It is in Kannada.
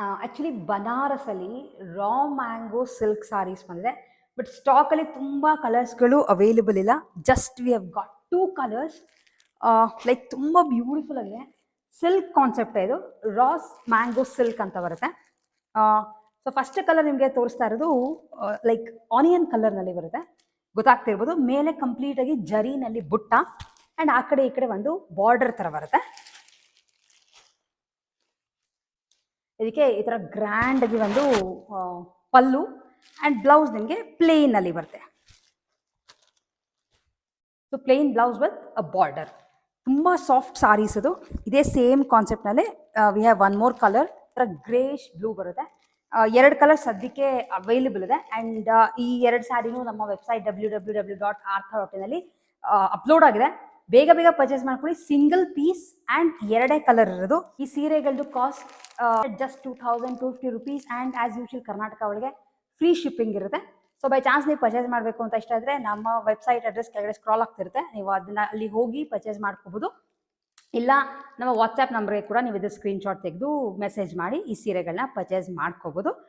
ಆ್ಯಕ್ಚುಲಿ ಬನಾರಸಲ್ಲಿ ರಾ ಮ್ಯಾಂಗೋ ಸಿಲ್ಕ್ ಸಾರೀಸ್ ಬಂದಿದೆ. ಬಟ್ ಸ್ಟಾಕಲ್ಲಿ ತುಂಬ ಕಲರ್ಸ್ಗಳು ಅವೈಲೇಬಲ್ ಇಲ್ಲ. Just we have got 2 colours. Like ತುಂಬ ಬ್ಯೂಟಿಫುಲ್ ಆಗಿದೆ. ಸಿಲ್ಕ್ ಕಾನ್ಸೆಪ್ಟ್ ಇದು. ರಾಸ್ ಮ್ಯಾಂಗೋ ಸಿಲ್ಕ್ ಅಂತ ಬರುತ್ತೆ. ಸೊ ಫಸ್ಟ್ ಕಲರ್ ನಿಮಗೆ ತೋರಿಸ್ತಾ ಇರೋದು ಲೈಕ್ ಆನಿಯನ್ ಕಲರ್ನಲ್ಲಿ ಬರುತ್ತೆ. ಗೊತ್ತಾಗ್ತಿರ್ಬೋದು. ಮೇಲೆ ಕಂಪ್ಲೀಟಾಗಿ ಜರಿನಲ್ಲಿ ಬುಟ್ಟ ಆ್ಯಂಡ್ ಆ ಕಡೆ ಈ ಕಡೆ ಒಂದು ಬಾರ್ಡರ್ ಥರ ಬರುತ್ತೆ. ಇದಕ್ಕೆ ಈ ಥರ ಗ್ರ್ಯಾಂಡ್ ಆಗಿ ಒಂದು ಪಲ್ಲು ಆ್ಯಂಡ್ ಬ್ಲೌಸ್ ನಿಮಗೆ ಪ್ಲೇನ್ ಅಲ್ಲಿ ಬರುತ್ತೆ. So plain blouse with a border. ತುಂಬ ಸಾಫ್ಟ್ ಸಾರೀಸ್ ಅದು. ಇದೇ ಸೇಮ್ ಕಾನ್ಸೆಪ್ಟ್ನಲ್ಲಿ we have one more colour. ಥರ ಗ್ರೇಶ್ ಬ್ಲೂ ಬರುತ್ತೆ. 2 ಕಲರ್ ಸದ್ಯಕ್ಕೆ ಅವೈಲೇಬಲ್ ಇದೆ. ಆ್ಯಂಡ್ ಈ 2 ಸ್ಯಾರಿನೂ ನಮ್ಮ ವೆಬ್ಸೈಟ್ www.artha.in ಅಪ್ಲೋಡ್ ಆಗಿದೆ. ಬೇಗ ಬೇಗ ಪರ್ಚೇಸ್ ಮಾಡ್ಕೊಳ್ಳಿ. ಸಿಂಗಲ್ ಪೀಸ್ ಆ್ಯಂಡ್ 2 ಕಲರ್ ಇರೋದು. ಈ ಸೀರೆಗಳದ್ದು cost just 2250 rupees and as usual Karnataka ಒಳಗೆ ಫ್ರೀ ಶಿಪ್ಪಿಂಗ್ ಇರುತ್ತೆ. ಸೊ ಬೈ ಚಾನ್ಸ್ ನೀವು ಪರ್ಚೇಸ್ ಮಾಡಬೇಕು ಅಂತ ಇಷ್ಟ ಇದ್ದರೆ ನಮ್ಮ ವೆಬ್ಸೈಟ್ ಅಡ್ರೆಸ್ ಕೆಳಗಡೆ ಸ್ಕ್ರಾಲ್ ಆಗ್ತಿರುತ್ತೆ. ನೀವು ಅದನ್ನ ಅಲ್ಲಿ ಹೋಗಿ ಪರ್ಚೇಸ್ ಮಾಡ್ಕೋಬೋದು. ಇಲ್ಲ ನಮ್ಮ ವಾಟ್ಸ್ಆ್ಯಪ್ ನಂಬರ್ಗೆ ಕೂಡ ನೀವು ಇದು ಸ್ಕ್ರೀನ್ಶಾಟ್ ತೆಗೆದು ಮೆಸೇಜ್ ಮಾಡಿ ಈ ಸೀರೆಗಳನ್ನ ಪರ್ಚೇಸ್ ಮಾಡ್ಕೋಬೋದು.